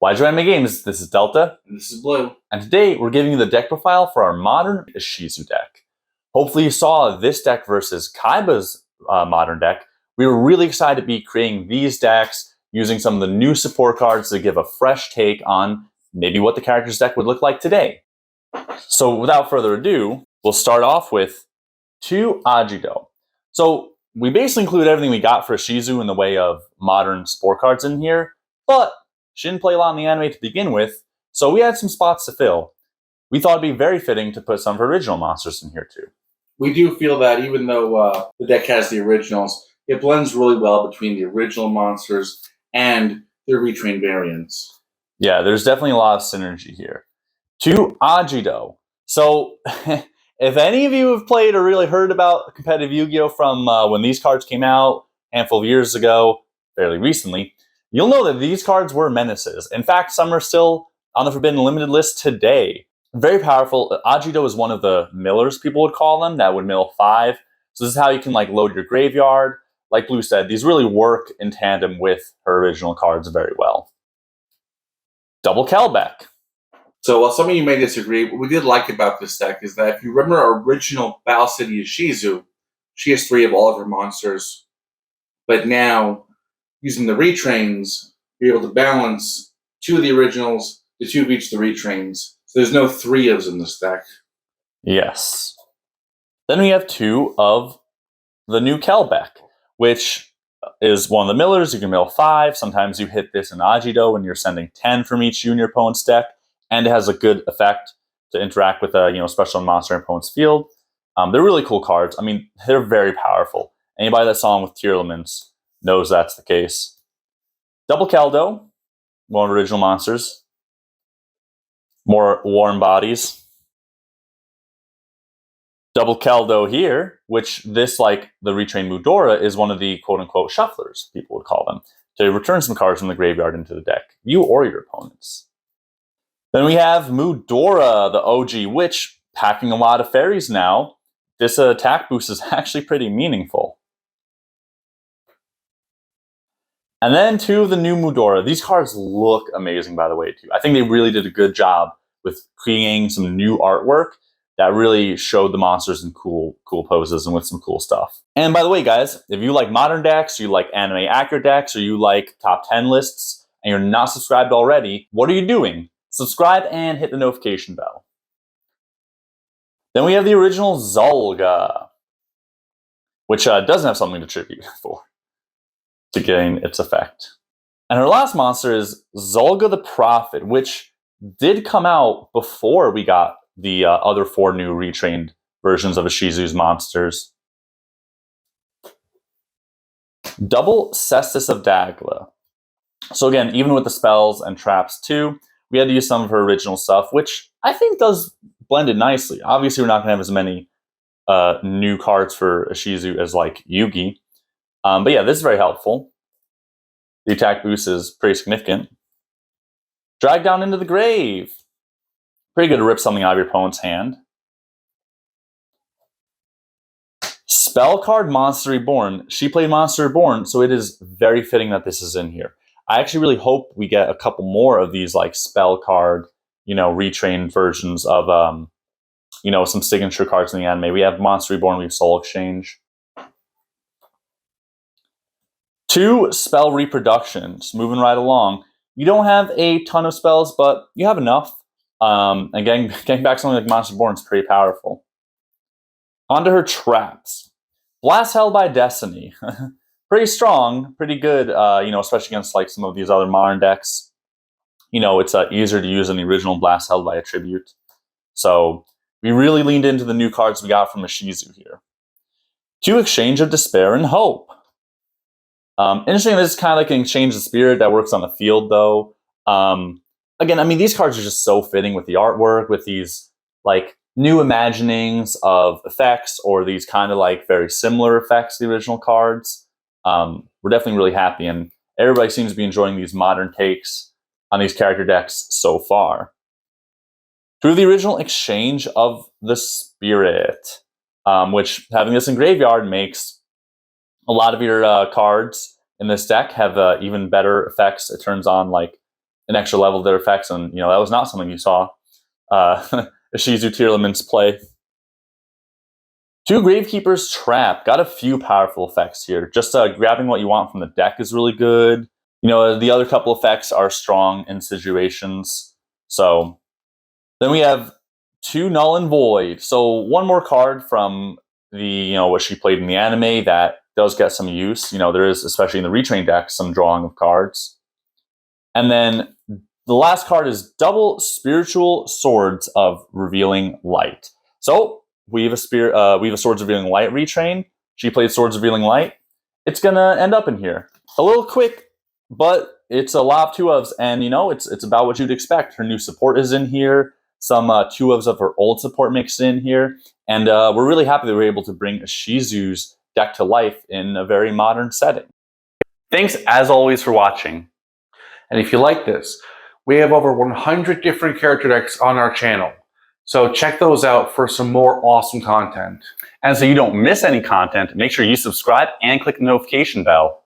Why'd you Anime Games? This is Delta. And this is Blue. And today we're giving you the deck profile for our modern Ishizu deck. Hopefully you saw this deck versus Kaiba's modern deck. We were really excited to be creating these decks using some of the new support cards to give a fresh take on maybe what the character's deck would look like today. So without further ado, we'll start off with 2 Yugioh. So we basically include everything we got for Ishizu in the way of modern support cards in here, but she didn't play a lot in the anime to begin with, so we had some spots to fill. We thought it'd be very fitting to put some of her original monsters in here too. We do feel that even though the deck has the originals, it blends really well between the original monsters and their retrained variants. Yeah, there's definitely a lot of synergy here. 2 Yugioh. So, if any of you have played or really heard about competitive Yu-Gi-Oh! From when these cards came out a handful of years ago, fairly recently, you'll know that these cards were menaces. In fact, some are still on the Forbidden Limited list today. Very powerful. Yugioh is one of the millers, people would call them, that would mill 5. So this is how you can load your graveyard. Like Blue said, these really work in tandem with her original cards very well. Double Kelbeck. So while some of you may disagree, what we did like about this deck is that if you remember our original Battle City Ishizu, she has 3 of all of her monsters. But now, using the retrains, you're able to balance 2 of the originals to 2 of each of the retrains. So there's no 3 ofs in this deck. Yes. Then we have 2 of the new Kelbeck, which is one of the millers. You can mill 5. Sometimes you hit this in Yugioh when you're sending 10 from each junior opponent's deck, and it has a good effect to interact with a special monster in opponent's field. They're really cool cards. I mean, they're very powerful. Anybody that saw them with Tearlaments knows that's the case. Double Keldo, one of the original monsters. More warm bodies. Double Keldo here, which this, like the retrained Mudora, is one of the quote-unquote shufflers, people would call them, to return some cards from the graveyard into the deck, you or your opponents. Then we have Mudora, the OG, which, packing a lot of fairies now, this attack boost is actually pretty meaningful. And then 2 of the new Mudora. These cards look amazing, by the way, too. I think they really did a good job with creating some new artwork that really showed the monsters in cool poses and with some cool stuff. And by the way, guys, if you like modern decks, you like anime accurate decks, or you like top 10 lists, and you're not subscribed already, what are you doing? Subscribe and hit the notification bell. Then we have the original Zulga, which doesn't have something to tribute for to gain its effect. And her last monster is Zulga the Prophet, which did come out before we got the other 4 new retrained versions of Ishizu's monsters. Double Cestus of Dagla. So again, even with the spells and traps too, we had to use some of her original stuff, which I think does blend it nicely. Obviously, we're not going to have as many new cards for Ishizu as like Yugi. But yeah, this is very helpful. The attack boost is pretty significant. Drag down into the grave. Pretty good to rip something out of your opponent's hand. Spell card Monster Reborn. She played Monster Reborn, so it is very fitting that this is in here. I actually really hope we get a couple more of these like spell card, retrained versions of some signature cards in the anime. We have Monster Reborn, we have Soul Exchange. 2 spell reproductions, moving right along. You don't have a ton of spells, but you have enough. And getting back something like Monster Reborn is pretty powerful. Onto her traps. Blast Held by Destiny. Pretty strong, pretty good, especially against like some of these other modern decks. It's easier to use than the original Blast Held by Attribute. So we really leaned into the new cards we got from Ishizu here. 2 Exchange of Despair and Hope. Interesting, this is kind of like an Exchange of Spirit that works on the field, though. Again, I mean, these cards are just so fitting with the artwork, with these like new imaginings of effects, or these kind of like very similar effects to the original cards. We're definitely really happy, and everybody seems to be enjoying these modern takes on these character decks so far. Through the original Exchange of the Spirit, which having this in graveyard makes a lot of your cards in this deck have even better effects. It turns on like an extra level of their effects, and that was not something you saw Ishizu Tearlaments play. 2 Gravekeeper's Trap. Got a few powerful effects here. Just grabbing what you want from the deck is really good. The other couple effects are strong in situations. So then we have 2 Null and Void. So one more card from the what she played in the anime that does get some use. There is, especially in the retrain deck, some drawing of cards. And then the last card is double Spiritual Swords of Revealing Light. So we have a Swords of Revealing Light retrain. She played Swords of Revealing Light. It's gonna end up in here. A little quick, but it's a lot of 2-ofs, and it's about what you'd expect. Her new support is in here. Some 2-ofs of her old support mixed in here, and we're really happy that we're able to bring Ishizu's deck to life in a very modern setting. Thanks as always for watching. And if you like this, we have over 100 different character decks on our channel. So check those out for some more awesome content. And so you don't miss any content, make sure you subscribe and click the notification bell.